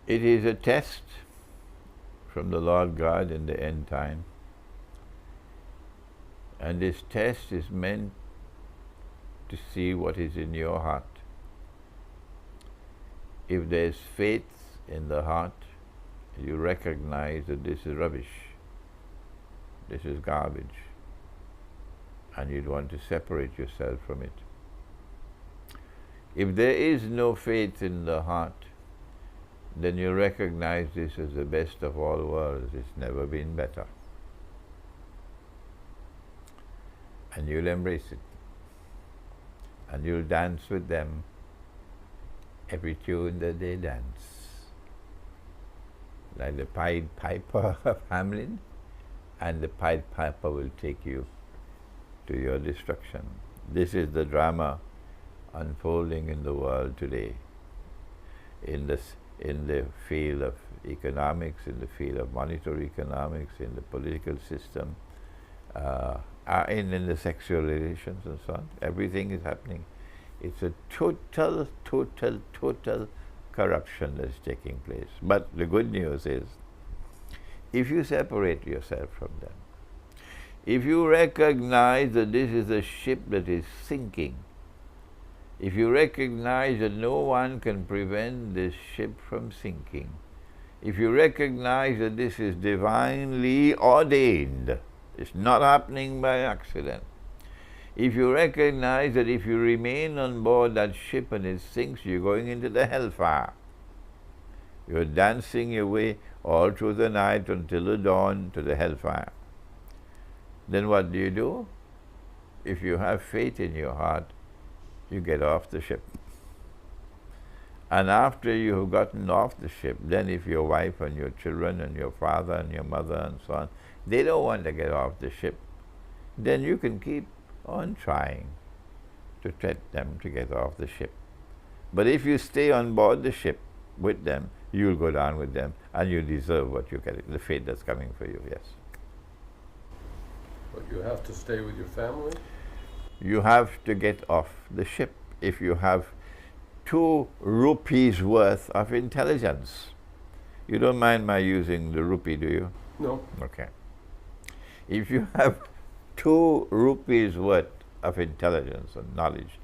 It is a test from the Lord God in the end time. And this test is meant to see what is in your heart. If there is faith in the heart, you recognize that this is rubbish, this is garbage, and you'd want to separate yourself from it. If there is no faith in the heart, then you recognize this as the best of all worlds. It's never been better. And you'll embrace it. And you'll dance with them every tune that they dance. Like the Pied Piper of Hamelin, and the Pied Piper will take you to your destruction. This is the drama unfolding in the world today, in the field of economics, in the field of monetary economics, in the political system, in the sexual relations and so on. Everything is happening. It's a total corruption that's taking place. But the good news is, if you separate yourself from them, if you recognize that this is a ship that is sinking, if you recognize that no one can prevent this ship from sinking, if you recognize that this is divinely ordained, it's not happening by accident, if you recognize that if you remain on board that ship and it sinks, you're going into the hellfire. You're dancing your way all through the night until the dawn to the hellfire. Then what do? If you have faith in your heart, you get off the ship. And after you have gotten off the ship, then if your wife and your children and your father and your mother and so on, they don't want to get off the ship, then you can keep on trying to get them to get off the ship. But if you stay on board the ship with them, you'll go down with them, and you deserve what you get, the fate that's coming for you, yes. But you have to stay with your family? You have to get off the ship if you have 2 rupees worth of intelligence. You don't mind my using the rupee, do you? No. Okay. If you have 2 rupees worth of intelligence and knowledge,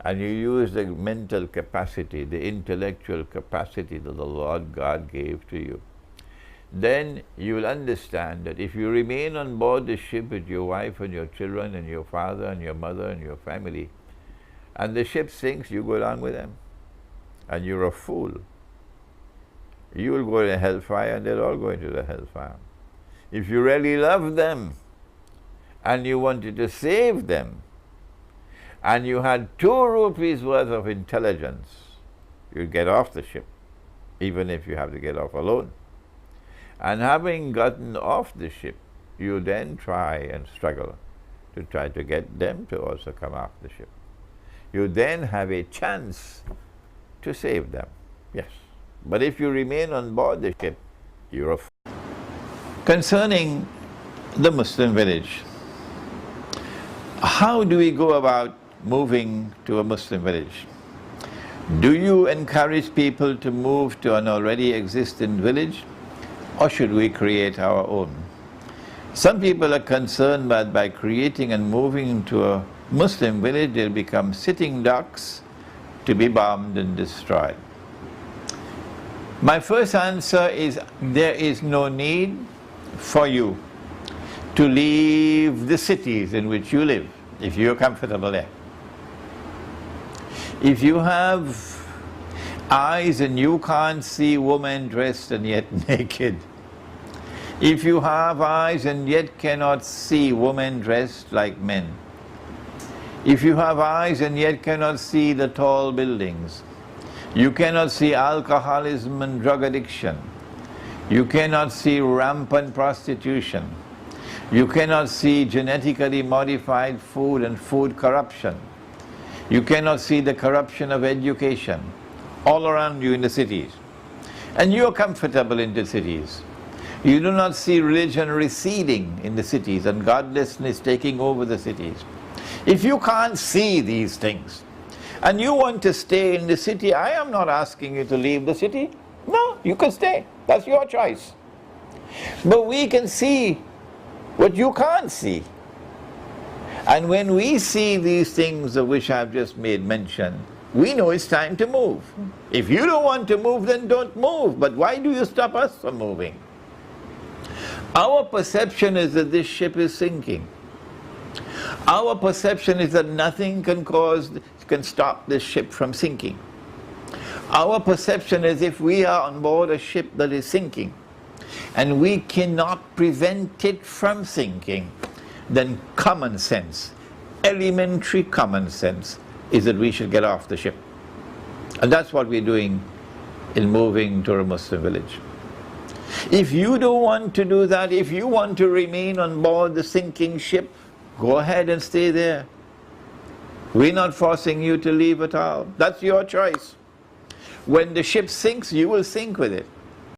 and you use the mental capacity, the intellectual capacity that the Lord God gave to you, then you will understand that if you remain on board the ship with your wife and your children and your father and your mother and your family, and the ship sinks, you go down with them, and you're a fool. You will go to hellfire, and they're all going to the hellfire. If you really love them, and you wanted to save them, and you had 2 rupees worth of intelligence, you'd get off the ship, even if you have to get off alone. And having gotten off the ship, you then try and struggle to try to get them to also come off the ship. You then have a chance to save them, yes. But if you remain on board the ship, you're a fool. Concerning the Muslim village, how do we go about moving to a Muslim village? Do you encourage people to move to an already existing village, or should we create our own? Some people are concerned that by creating and moving to a Muslim village, they'll become sitting ducks to be bombed and destroyed. My first answer is, there is no need for you to leave the cities in which you live, if you're comfortable there. If you have eyes and you can't see women dressed and yet naked, if you have eyes and yet cannot see women dressed like men, if you have eyes and yet cannot see the tall buildings, you cannot see alcoholism and drug addiction, you cannot see rampant prostitution, you cannot see genetically modified food and food corruption, you cannot see the corruption of education all around you in the cities, and you are comfortable in the cities. You do not see religion receding in the cities and godlessness taking over the cities. If you can't see these things and you want to stay in the city, I am not asking you to leave the city. No. you can stay. That's your choice. But we can see what you can't see. And when we see these things of which I've just made mention, we know it's time to move. If you don't want to move, then don't move. But why do you stop us from moving? Our perception is that this ship is sinking. Our perception is that nothing can stop this ship from sinking. Our perception is if we are on board a ship that is sinking, and we cannot prevent it from sinking, then common sense, elementary common sense, is that we should get off the ship. And that's what we're doing in moving to a Muslim village. If you don't want to do that, if you want to remain on board the sinking ship, go ahead and stay there. We're not forcing you to leave at all. That's your choice. When the ship sinks, you will sink with it.